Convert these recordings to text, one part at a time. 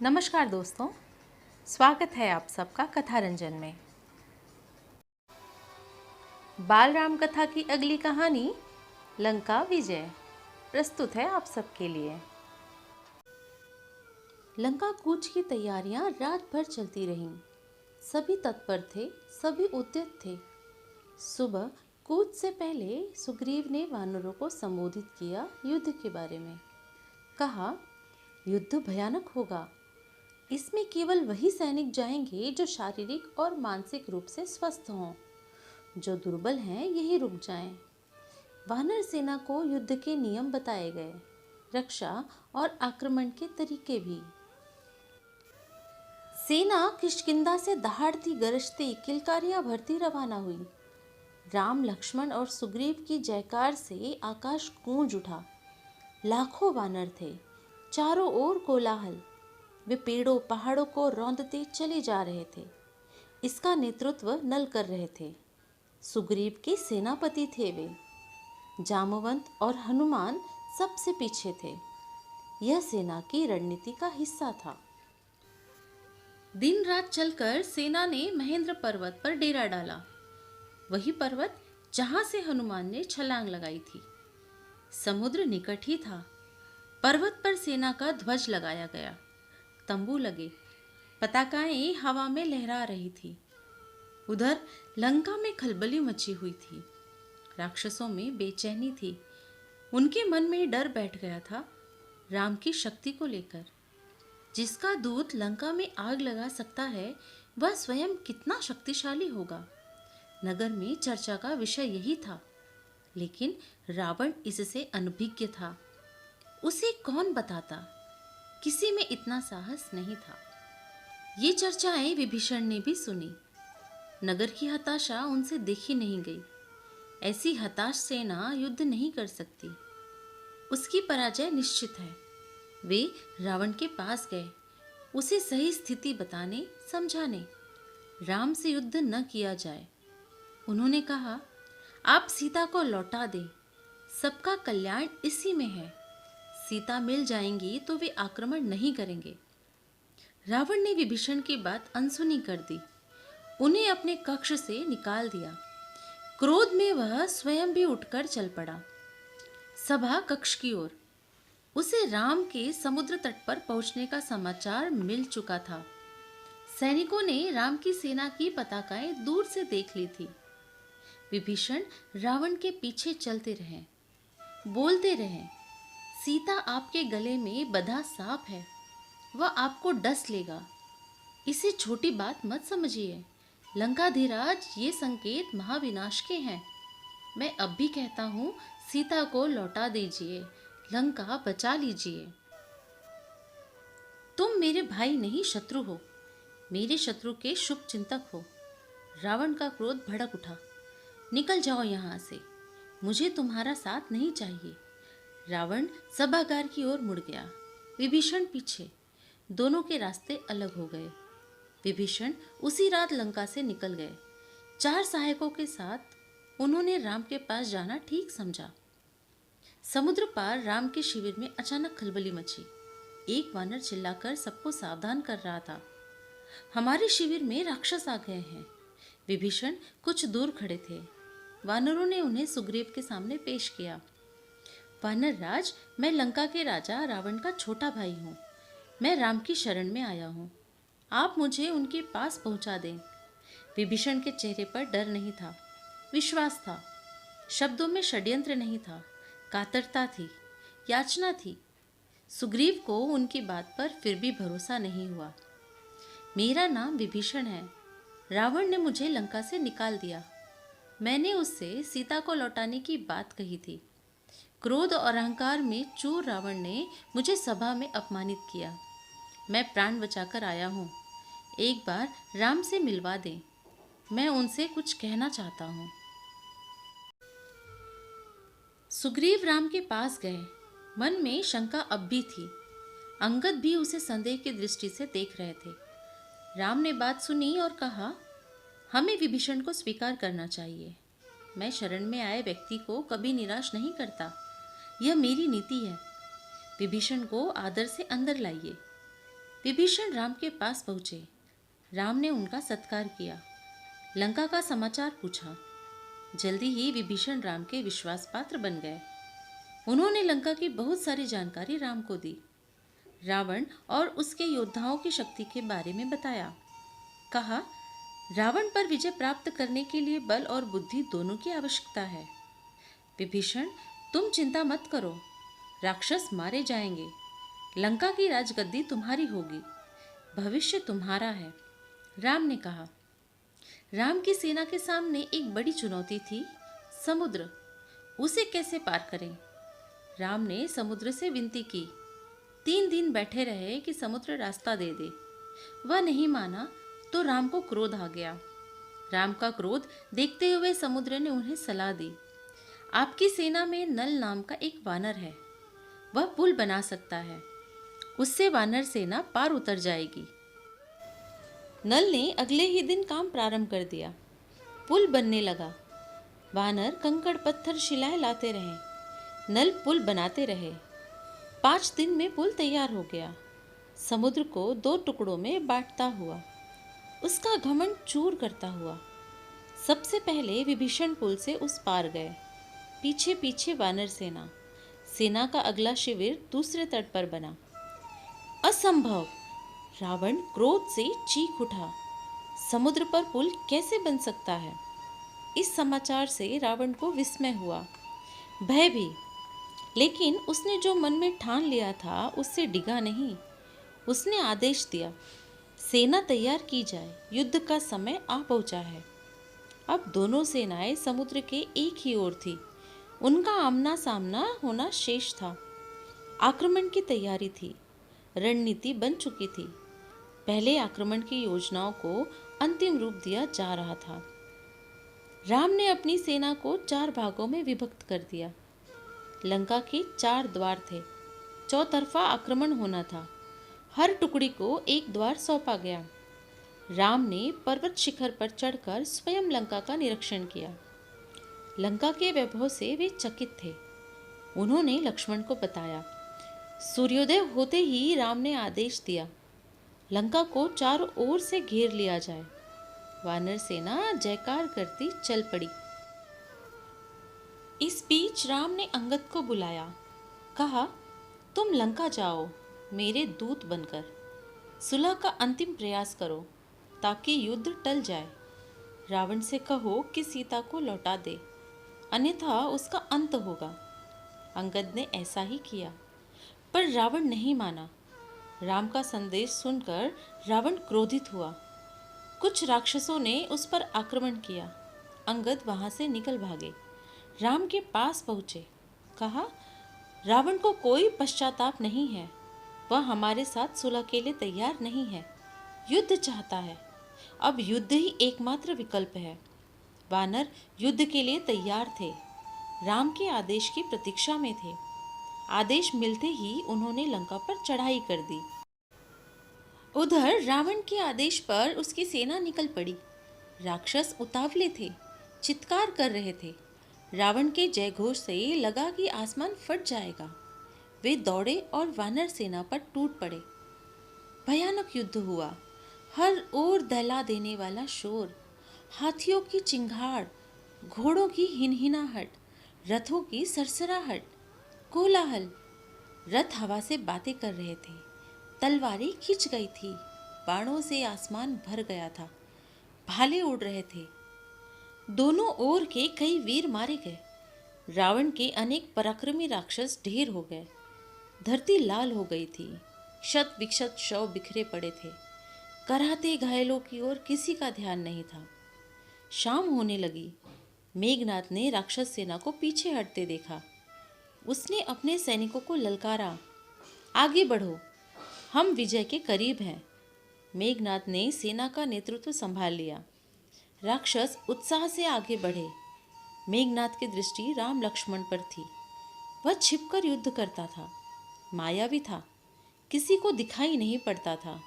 नमस्कार दोस्तों, स्वागत है आप सबका कथा रंजन में। बाल राम कथा की अगली कहानी लंका विजय प्रस्तुत है आप सबके लिए। लंका कूच की तैयारियां रात भर चलती रहीं। सभी तत्पर थे, सभी उद्यत थे। सुबह कूच से पहले सुग्रीव ने वानरों को संबोधित किया युद्ध के बारे में। कहा, युद्ध भयानक होगा। इसमें केवल वही सैनिक जाएंगे जो शारीरिक और मानसिक रूप से स्वस्थ हों। जो दुर्बल हैं यही रुक जाएं। वानर सेना को युद्ध के नियम बताए गए, रक्षा और आक्रमण के तरीके भी। सेना किष्किंधा से दहाड़ती गरजती किलकारियां भरती रवाना हुई। राम, लक्ष्मण और सुग्रीव की जयकार से आकाश गूंज उठा। लाखों वानर थे, चारों ओर कोलाहल। वे पेड़ों पहाड़ों को रौंदते चले जा रहे थे। इसका नेतृत्व नल कर रहे थे। सुग्रीव के सेनापति थे वे। जामवंत और हनुमान सबसे पीछे थे। यह सेना की रणनीति का हिस्सा था। दिन रात चलकर सेना ने महेंद्र पर्वत पर डेरा डाला। वही पर्वत जहां से हनुमान ने छलांग लगाई थी। समुद्र निकट ही था। पर्वत पर सेना का ध्वज लगाया गया। तंबू लगे, पताकाएं हवा में लहरा रही थी। उधर लंका में खलबली मची हुई थी। राक्षसों में बेचैनी थी। उनके मन में डर बैठ गया था राम की शक्ति को लेकर। जिसका दूत लंका में आग लगा सकता है वह स्वयं कितना शक्तिशाली होगा। नगर में चर्चा का विषय यही था। लेकिन रावण इससे अनभिज्ञ था। उसे कौन बताता। किसी में इतना साहस नहीं था। ये चर्चाएं विभीषण ने भी सुनी। नगर की हताशा उनसे देखी नहीं गई। ऐसी हताश सेना युद्ध नहीं कर सकती। उसकी पराजय निश्चित है। वे रावण के पास गए, उसे सही स्थिति बताने समझाने। राम से युद्ध न किया जाए। उन्होंने कहा, आप सीता को लौटा दें। सबका कल्याण इसी में है। सीता मिल जाएंगी तो वे आक्रमण नहीं करेंगे। रावण ने विभीषण की बात अनसुनी कर दी। उन्हें अपने कक्ष से निकाल दिया। क्रोध में वह स्वयं भी उठकर चल पड़ा सभा कक्ष की ओर। उसे राम के समुद्र तट पर पहुंचने का समाचार मिल चुका था। सैनिकों ने राम की सेना की पताकाएं दूर से देख ली थी। विभीषण रावण के पीछे चलते रहे, बोलते रहे, सीता आपके गले में बंधा सांप है, वह आपको डस लेगा। इसे छोटी बात मत समझिए। लंकाधीराज, ये संकेत महाविनाश के हैं। मैं अब भी कहता हूँ, सीता को लौटा दीजिए, लंका बचा लीजिए। तुम मेरे भाई नहीं शत्रु हो, मेरे शत्रु के शुभ चिंतक हो। रावण का क्रोध भड़क उठा। निकल जाओ यहाँ से, मुझे तुम्हारा साथ नहीं चाहिए। रावण सभागार की ओर मुड़ गया, विभीषण पीछे। दोनों के रास्ते अलग हो गए। विभीषण उसी रात लंका से निकल गए। 4 सहायकों के साथ उन्होंने राम के पास जाना ठीक समझा। समुद्र पार राम के शिविर में अचानक खलबली मची। एक वानर चिल्लाकर सबको सावधान कर रहा था, हमारे शिविर में राक्षस आ गए हैं। विभीषण कुछ दूर खड़े थे। वानरों ने उन्हें सुग्रीव के सामने पेश किया। वानर राज, मैं लंका के राजा रावण का छोटा भाई हूँ। मैं राम की शरण में आया हूँ। आप मुझे उनके पास पहुँचा दें। विभीषण के चेहरे पर डर नहीं था, विश्वास था। शब्दों में षड्यंत्र नहीं था, कातरता थी, याचना थी। सुग्रीव को उनकी बात पर फिर भी भरोसा नहीं हुआ। मेरा नाम विभीषण है। रावण ने मुझे लंका से निकाल दिया। मैंने उससे सीता को लौटाने की बात कही थी। क्रोध और अहंकार में चूर रावण ने मुझे सभा में अपमानित किया। मैं प्राण बचाकर आया हूँ। एक बार राम से मिलवा दें, मैं उनसे कुछ कहना चाहता हूँ। सुग्रीव राम के पास गए। मन में शंका अब भी थी। अंगद भी उसे संदेह की दृष्टि से देख रहे थे। राम ने बात सुनी और कहा, हमें विभीषण को स्वीकार करना चाहिए। मैं शरण में आए व्यक्ति को कभी निराश नहीं करता। यह मेरी नीति है। विभीषण को आदर से अंदर लाइए। विभीषण राम के पास पहुंचे। राम ने उनका सत्कार किया, लंका का समाचार पूछा। जल्दी ही विभीषण राम के विश्वास पात्र बन गए। उन्होंने लंका की बहुत सारी जानकारी राम को दी। रावण और उसके योद्धाओं की शक्ति के बारे में बताया। कहा, रावण पर विजय प्राप्त करने के लिए बल और बुद्धि दोनों की आवश्यकता है। विभीषण, तुम चिंता मत करो, राक्षस मारे जाएंगे। लंका की राजगद्दी तुम्हारी होगी, भविष्य तुम्हारा है। राम ने कहा। राम की सेना के सामने एक बड़ी चुनौती थी, समुद्र। उसे कैसे पार करें? राम ने समुद्र से विनती की। 3 दिन बैठे रहे कि समुद्र रास्ता दे दे। वह नहीं माना तो राम को क्रोध आ गया। राम का क्रोध देखते हुए समुद्र ने उन्हें सलाह दी। आपकी सेना में नल नाम का एक वानर है, वह पुल बना सकता है। उससे वानर सेना पार उतर जाएगी। नल ने अगले ही दिन काम प्रारंभ कर दिया। पुल बनने लगा। वानर कंकड़ पत्थर शिलाएं लाते रहे। नल पुल बनाते रहे। 5 दिन में पुल तैयार हो गया। समुद्र को 2 टुकड़ों में बांटता हुआ, उसका घमंड चूर करता हुआ, सबसे पहले विभीषण पुल से उस पार गए। पीछे पीछे वानर सेना। सेना का अगला शिविर दूसरे तट पर बना। असंभव! रावण क्रोध से चीख उठा। समुद्र पर पुल कैसे बन सकता है? इस समाचार से रावण को विस्मय हुआ, भय भी। लेकिन उसने जो मन में ठान लिया था उससे डिगा नहीं। उसने आदेश दिया, सेना तैयार की जाए, युद्ध का समय आ पहुंचा है। अब दोनों सेनाएं समुद्र के एक ही ओर थी। उनका आमना सामना होना शेष था। आक्रमण की तैयारी थी। रणनीति बन चुकी थी। पहले आक्रमण की योजनाओं को अंतिम रूप दिया जा रहा था। राम ने अपनी सेना को 4 भागों में विभक्त कर दिया। लंका के 4 द्वार थे। चौतरफा आक्रमण होना था। हर टुकड़ी को एक द्वार सौंपा गया। राम ने पर्वत शिखर पर चढ़कर स्वयं लंका का निरीक्षण किया। लंका के वैभव से वे चकित थे। उन्होंने लक्ष्मण को बताया। सूर्योदय होते ही राम ने आदेश दिया, लंका को चारों ओर से घेर लिया जाए। वानर सेना जयकार करती चल पड़ी। इस बीच राम ने अंगद को बुलाया। कहा, तुम लंका जाओ, मेरे दूत बनकर सुलह का अंतिम प्रयास करो ताकि युद्ध टल जाए। रावण से कहो कि सीता को लौटा दे, अन्यथा उसका अंत होगा। अंगद ने ऐसा ही किया, पर रावण नहीं माना। राम का संदेश सुनकर रावण क्रोधित हुआ। कुछ राक्षसों ने उस पर आक्रमण किया। अंगद वहां से निकल भागे। राम के पास पहुंचे। कहा, रावण को कोई पश्चाताप नहीं है। वह हमारे साथ सुलह के लिए तैयार नहीं है, युद्ध चाहता है। अब युद्ध ही एकमात्र विकल्प है। वानर युद्ध के लिए तैयार थे। राम के आदेश की प्रतीक्षा में थे। आदेश मिलते ही उन्होंने लंका पर चढ़ाई कर दी। उधर रावण के आदेश पर उसकी सेना निकल पड़ी। राक्षस उतावले थे, चित्कार कर रहे थे। रावण के जयघोष से लगा कि आसमान फट जाएगा। वे दौड़े और वानर सेना पर टूट पड़े। भयानक युद्ध हुआ। हर ओर दहला देने वाला शोर, हाथियों की चिंगाड़, घोड़ों की हिनहिनाहट, रथों की सरसराहट, कोलाहल। रथ हवा से बातें कर रहे थे, तलवारें खिंच गई थी, बाणों से आसमान भर गया था, भाले उड़ रहे थे। दोनों ओर के कई वीर मारे गए। रावण के अनेक पराक्रमी राक्षस ढेर हो गए। धरती लाल हो गई थी। शत विक्षत शव बिखरे पड़े थे। कराहते घायलों की ओर किसी का ध्यान नहीं था। शाम होने लगी। मेघनाद ने राक्षस सेना को पीछे हटते देखा। उसने अपने सैनिकों को ललकारा, आगे बढ़ो, हम विजय के करीब हैं। मेघनाद ने सेना का नेतृत्व संभाल लिया। राक्षस उत्साह से आगे बढ़े। मेघनाद की दृष्टि राम लक्ष्मण पर थी। वह छिपकर युद्ध करता था, मायावी था, किसी को दिखाई नहीं पड़ता था।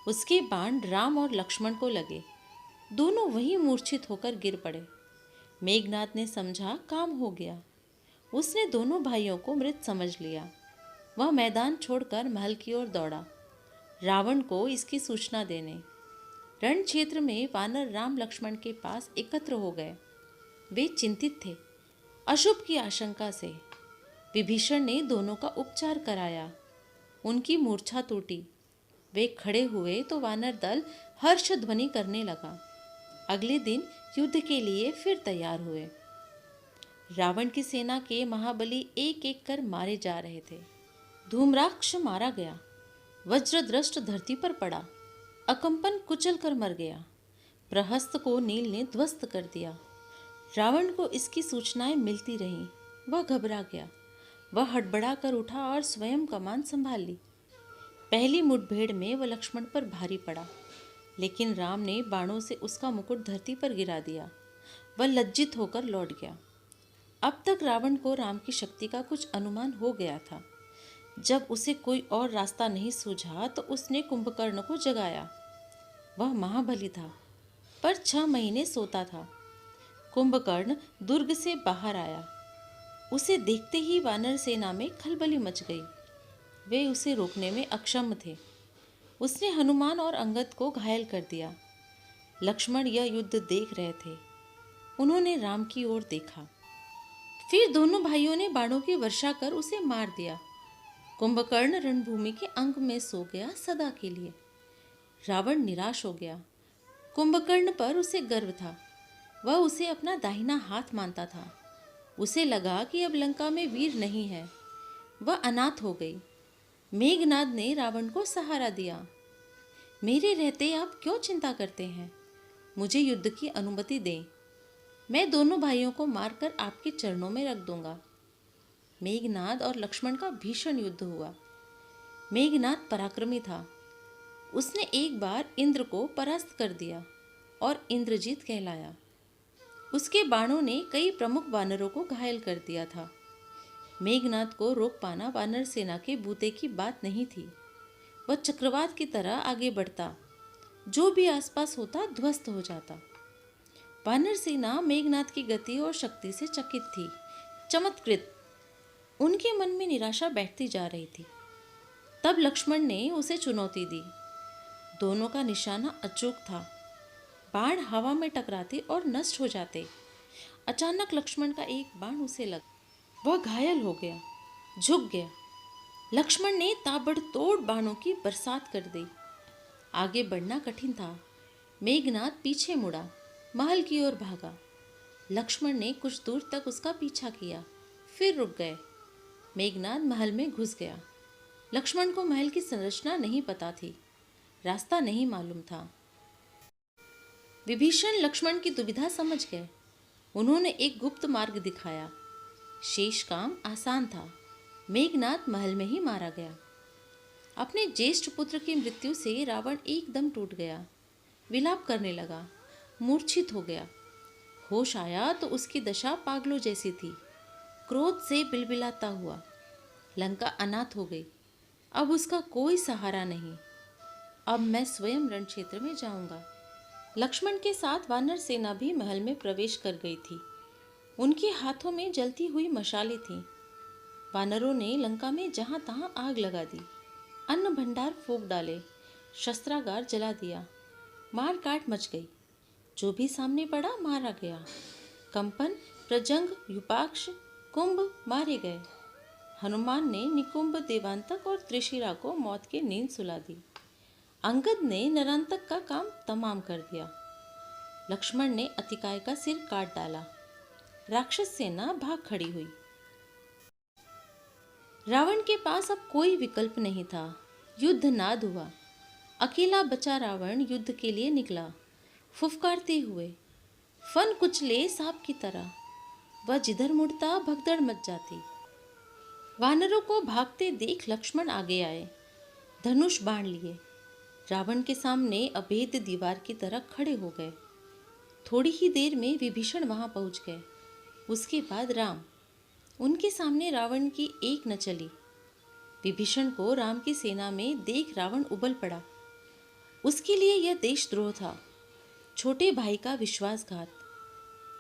उसके बाण राम और लक्ष्मण को लगे। दोनों वहीं मूर्छित होकर गिर पड़े। मेघनाद ने समझा काम हो गया। उसने दोनों भाइयों को मृत समझ लिया। वह मैदान छोड़कर महल की ओर दौड़ा। रावण को इसकी सूचना देने। रण क्षेत्र में वानर राम लक्ष्मण के पास एकत्र हो गए। वे चिंतित थे, अशुभ की आशंका से। विभीषण ने दोनों का उपचार कराया। उनकी मूर्छा टूटी। वे खड़े हुए तो वानर दल हर्ष ध्वनि करने लगा। अगले दिन युद्ध के लिए फिर तैयार हुए। रावण की सेना के महाबली एक एक कर मारे जा रहे थे। धूम्राक्ष मारा गया। वज्रदृष्ट धरती पर पड़ा। अकंपन कुचल कर मर गया। प्रहस्त को नील ने ध्वस्त कर दिया। रावण को इसकी सूचनाएं मिलती रहीं। वह घबरा गया। वह हड़बड़ा कर उठा और स्वयं कमान संभाल ली। पहली मुठभेड़ में वह लक्ष्मण पर भारी पड़ा, लेकिन राम ने बाणों से उसका मुकुट धरती पर गिरा दिया। वह लज्जित होकर लौट गया। अब तक रावण को राम की शक्ति का कुछ अनुमान हो गया था। जब उसे कोई और रास्ता नहीं सूझा तो उसने कुंभकर्ण को जगाया। वह महाबली था, पर 6 महीने सोता था। कुंभकर्ण दुर्ग से बाहर आया। उसे देखते ही वानर सेना में खलबली मच गई। वे उसे रोकने में अक्षम थे। उसने हनुमान और अंगद को घायल कर दिया। लक्ष्मण यह युद्ध देख रहे थे। उन्होंने राम की ओर देखा। फिर दोनों भाइयों ने बाणों की वर्षा कर उसे मार दिया। कुंभकर्ण रणभूमि के अंक में सो गया सदा के लिए। रावण निराश हो गया। कुंभकर्ण पर उसे गर्व था। वह उसे अपना दाहिना हाथ मानता था। उसे लगा कि अब लंका में वीर नहीं है। वह अनाथ हो गई। मेघनाद ने रावण को सहारा दिया। मेरे रहते आप क्यों चिंता करते हैं? मुझे युद्ध की अनुमति दें। मैं दोनों भाइयों को मारकर आपके चरणों में रख दूंगा। मेघनाद और लक्ष्मण का भीषण युद्ध हुआ। मेघनाद पराक्रमी था। उसने एक बार इंद्र को परास्त कर दिया और इंद्रजीत कहलाया। उसके बाणों ने कई प्रमुख वानरों को घायल कर दिया था। मेघनाद को रोक पाना वानर सेना के बूते की बात नहीं थी। वह चक्रवात की तरह आगे बढ़ता, जो भी आसपास होता ध्वस्त हो जाता। वानर सेना मेघनाद की गति और शक्ति से चकित थी, चमत्कृत। उनके मन में निराशा बैठती जा रही थी। तब लक्ष्मण ने उसे चुनौती दी। दोनों का निशाना अचूक था। बाण हवा में टकराते और नष्ट हो जाते। अचानक लक्ष्मण का एक बाण उसे लगा। वह घायल हो गया, झुक गया। लक्ष्मण ने ताबड़तोड़ बाणों की बरसात कर दी। आगे बढ़ना कठिन था। मेघनाद पीछे मुड़ा, महल की ओर भागा। लक्ष्मण ने कुछ दूर तक उसका पीछा किया, फिर रुक गए। मेघनाद महल में घुस गया। लक्ष्मण को महल की संरचना नहीं पता थी, रास्ता नहीं मालूम था। विभीषण लक्ष्मण की दुविधा समझ गए। उन्होंने एक गुप्त मार्ग दिखाया। शेष काम आसान था। मेघनाद महल में ही मारा गया। अपने ज्येष्ठ पुत्र की मृत्यु से रावण एकदम टूट गया। विलाप करने लगा, मूर्छित हो गया। होश आया तो उसकी दशा पागलों जैसी थी। क्रोध से बिलबिलाता हुआ। लंका अनाथ हो गई। अब उसका कोई सहारा नहीं। अब मैं स्वयं रण क्षेत्र में जाऊंगा। लक्ष्मण के साथ वानर सेना भी महल में प्रवेश कर गई थी। उनके हाथों में जलती हुई मशालें थीं। वानरों ने लंका में जहां तहां आग लगा दी, अन्न भंडार फूंक डाले, शस्त्रागार जला दिया। मार काट मच गई। जो भी सामने पड़ा मारा गया। कंपन, प्रजंग, युपाक्ष, कुंभ मारे गए। हनुमान ने निकुंभ, देवांतक और त्रिशिरा को मौत की नींद सुला दी। अंगद ने नरांतक का काम तमाम कर दिया। लक्ष्मण ने अतिकाय का सिर काट डाला। राक्षस सेना भाग खड़ी हुई। रावण के पास अब कोई विकल्प नहीं था। युद्ध नाद हुआ। अकेला बचा रावण युद्ध के लिए निकला, फुफकारते हुए, फन कुचले सांप की तरह। वह जिधर मुड़ता भगदड़ मच जाती। वानरों को भागते देख लक्ष्मण आगे आए, धनुष बाण लिए। रावण के सामने अभेद दीवार की तरह खड़े हो गए। थोड़ी ही देर में विभीषण वहां पहुंच गए। उसके बाद राम। उनके सामने रावण की एक न चली। विभीषण को राम की सेना में देख रावण उबल पड़ा। उसके लिए यह देशद्रोह था, छोटे भाई का विश्वासघात।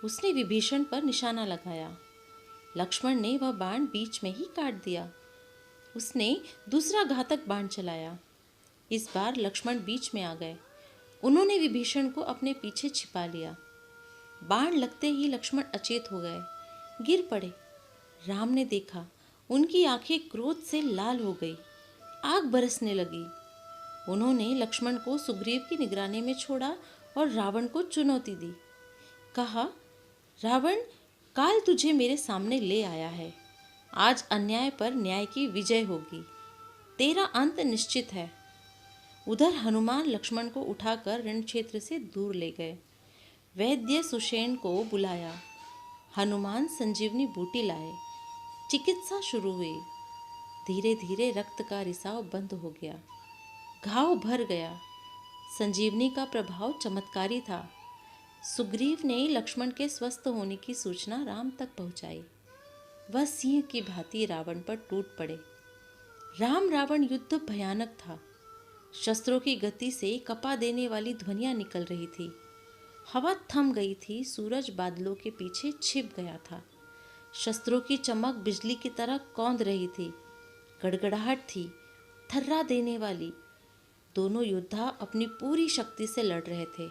उसने विभीषण पर निशाना लगाया। लक्ष्मण ने वह बाण बीच में ही काट दिया। उसने दूसरा घातक बाण चलाया। इस बार लक्ष्मण बीच में आ गए। उन्होंने विभीषण को अपने पीछे छिपा लिया। बाण लगते ही लक्ष्मण अचेत हो गए, गिर पड़े। राम ने देखा, उनकी आंखें क्रोध से लाल हो गई, आग बरसने लगी। उन्होंने लक्ष्मण को सुग्रीव की निगरानी में छोड़ा और रावण को चुनौती दी। कहा, रावण, काल तुझे मेरे सामने ले आया है। आज अन्याय पर न्याय की विजय होगी। तेरा अंत निश्चित है। उधर हनुमान लक्ष्मण को उठाकर रण क्षेत्र से दूर ले गए। वैद्य सुषेण को बुलाया। हनुमान संजीवनी बूटी लाए। चिकित्सा शुरू हुई। धीरे धीरे रक्त का रिसाव बंद हो गया, घाव भर गया। संजीवनी का प्रभाव चमत्कारी था। सुग्रीव ने लक्ष्मण के स्वस्थ होने की सूचना राम तक पहुंचाई। वह सिंह की भांति रावण पर टूट पड़े। राम रावण युद्ध भयानक था। शस्त्रों की गति से कपा देने वाली ध्वनियां निकल रही थी। हवा थम गई थी, सूरज बादलों के पीछे छिप गया था। शस्त्रों की चमक बिजली की तरह कौंध रही थी। गड़गड़ाहट थी, थर्रा देने वाली। दोनों योद्धा अपनी पूरी शक्ति से लड़ रहे थे।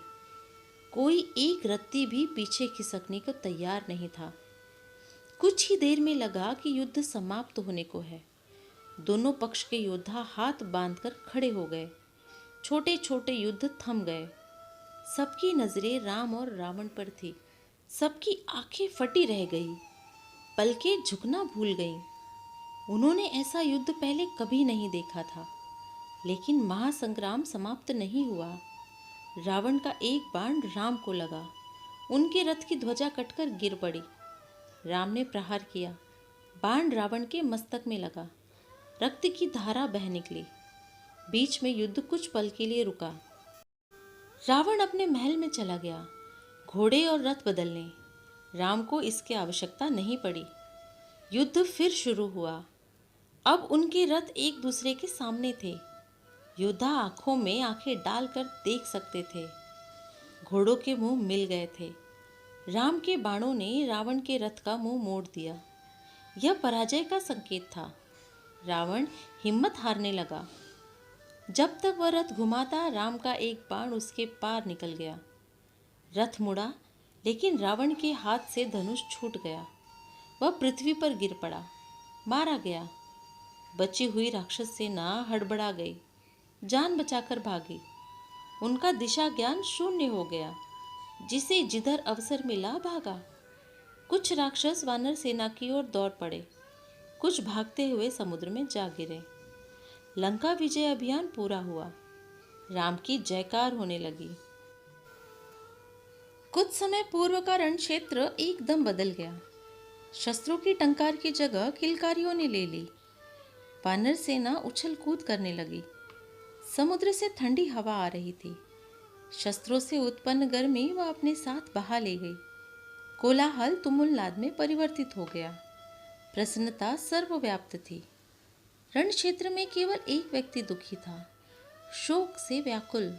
कोई एक रत्ती भी पीछे खिसकने को तैयार नहीं था। कुछ ही देर में लगा कि युद्ध समाप्त होने को है। दोनों पक्ष के योद्धा हाथ बांधकर खड़े हो गए। छोटे छोटे युद्ध थम गए। सबकी नजरें राम और रावण पर थी। सबकी आंखें फटी रह गई, पलकें झुकना भूल गईं। उन्होंने ऐसा युद्ध पहले कभी नहीं देखा था। लेकिन महासंग्राम समाप्त नहीं हुआ। रावण का एक बाण राम को लगा। उनके रथ की ध्वजा कटकर गिर पड़ी। राम ने प्रहार किया। बाण रावण के मस्तक में लगा। रक्त की धारा बह निकली। बीच में युद्ध कुछ पल के लिए रुका। रावण अपने महल में चला गया, घोड़े और रथ बदलने। राम को इसकी आवश्यकता नहीं पड़ी। युद्ध फिर शुरू हुआ। अब उनके रथ एक दूसरे के सामने थे। योद्धा आंखों में आंखें डालकर देख सकते थे। घोड़ों के मुंह मिल गए थे। राम के बाणों ने रावण के रथ का मुंह मोड़ दिया। यह पराजय का संकेत था। रावण हिम्मत हारने लगा। जब तक वह रथ घुमाता, राम का एक बाण उसके पार निकल गया। रथ मुड़ा, लेकिन रावण के हाथ से धनुष छूट गया। वह पृथ्वी पर गिर पड़ा, मारा गया। बची हुई राक्षस सेना हड़बड़ा गई, जान बचाकर भागी। उनका दिशा ज्ञान शून्य हो गया। जिसे जिधर अवसर मिला भागा। कुछ राक्षस वानर सेना की ओर दौड़ पड़े, कुछ भागते हुए समुद्र में जा गिरे। लंका विजय अभियान पूरा हुआ। राम की जयकार होने लगी। कुछ समय पूर्व का रण क्षेत्र एकदम बदल गया। शस्त्रों की टंकार की जगह किलकारियों ने ले ली। वानर सेना उछल कूद करने लगी। समुद्र से ठंडी हवा आ रही थी। शस्त्रों से उत्पन्न गर्मी वह अपने साथ बहा ले गई। कोलाहल तुमुलनाद में परिवर्तित हो गया। प्रसन्नता सर्वव्याप्त थी। रण क्षेत्र में केवल एक व्यक्ति दुखी था, शोक से व्याकुल,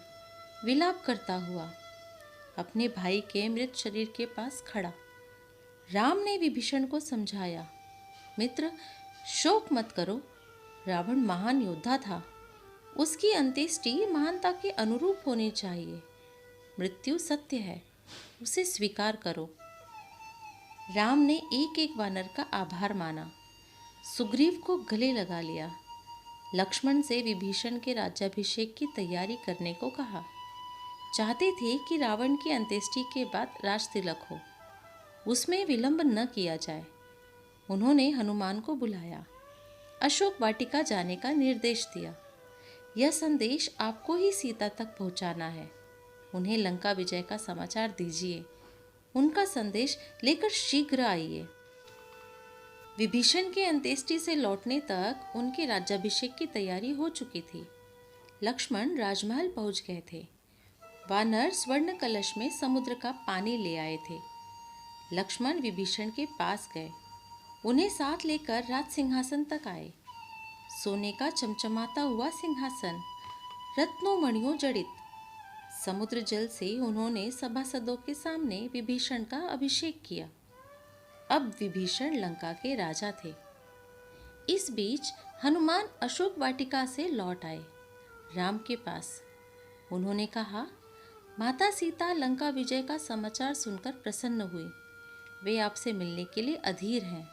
विलाप करता हुआ, अपने भाई के मृत शरीर के पास खड़ा। राम ने विभीषण को समझाया, मित्र, शोक मत करो। रावण महान योद्धा था। उसकी अंत्येष्टि महानता के अनुरूप होनी चाहिए। मृत्यु सत्य है, उसे स्वीकार करो। राम ने एक एक वानर का आभार माना। सुग्रीव को गले लगा लिया। लक्ष्मण से विभीषण के राज्याभिषेक की तैयारी करने को कहा। चाहते थे कि रावण की अंत्येष्टि के बाद राज तिलक हो, उसमें विलंब न किया जाए। उन्होंने हनुमान को बुलाया, अशोक वाटिका जाने का निर्देश दिया। यह संदेश आपको ही सीता तक पहुंचाना है। उन्हें लंका विजय का समाचार दीजिए। उनका संदेश लेकर शीघ्र आइए। विभीषण के अंत्येष्टि से लौटने तक उनके राज्याभिषेक की तैयारी हो चुकी थी। लक्ष्मण राजमहल पहुंच गए थे। वानर स्वर्ण कलश में समुद्र का पानी ले आए थे। लक्ष्मण विभीषण के पास गए, उन्हें साथ लेकर राज सिंहासन तक आए। सोने का चमचमाता हुआ सिंहासन, रत्नों मणियों जड़ित। समुद्र जल से उन्होंने सभासदों के सामने विभीषण का अभिषेक किया। अब विभीषण लंका के राजा थे। इस बीच हनुमान अशोक वाटिका से लौट आए। राम के पास। उन्होंने कहा, माता सीता लंका विजय का समाचार सुनकर प्रसन्न हुई। वे आपसे मिलने के लिए अधीर हैं।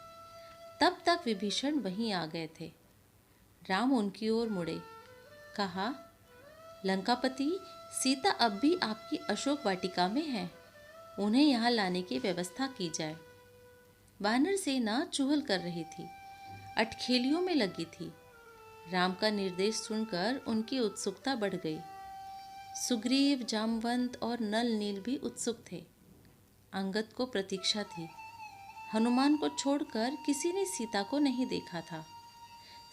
तब तक विभीषण वहीं आ गए थे। राम उनकी ओर मुड़े, कहा, लंकापति, सीता अब भी आपकी अशोक वाटिका में है। उन्हें यहाँ लाने की व्यवस्था की जाए। वानर सेना चुहल कर रही थी, अटखेलियों में लगी थी। राम का निर्देश सुनकर उनकी उत्सुकता बढ़ गई। सुग्रीव, जामवंत और नल नील भी उत्सुक थे। अंगद को प्रतीक्षा थी। हनुमान को छोड़कर किसी ने सीता को नहीं देखा था।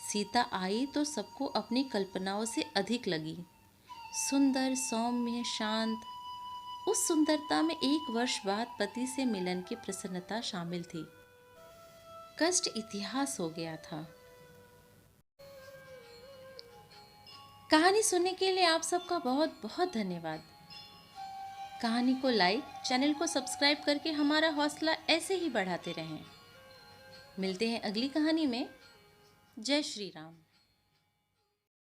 सीता आई तो सबको अपनी कल्पनाओं से अधिक लगी। सुंदर, सौम्य, शांत। उस सुंदरता में 1 वर्ष बाद पति से मिलन की प्रसन्नता शामिल थी। कष्ट इतिहास हो गया था। कहानी सुनने के लिए आप सबका बहुत बहुत धन्यवाद। कहानी को लाइक, चैनल को सब्सक्राइब करके हमारा हौसला ऐसे ही बढ़ाते रहें। मिलते हैं अगली कहानी में। जय श्री राम।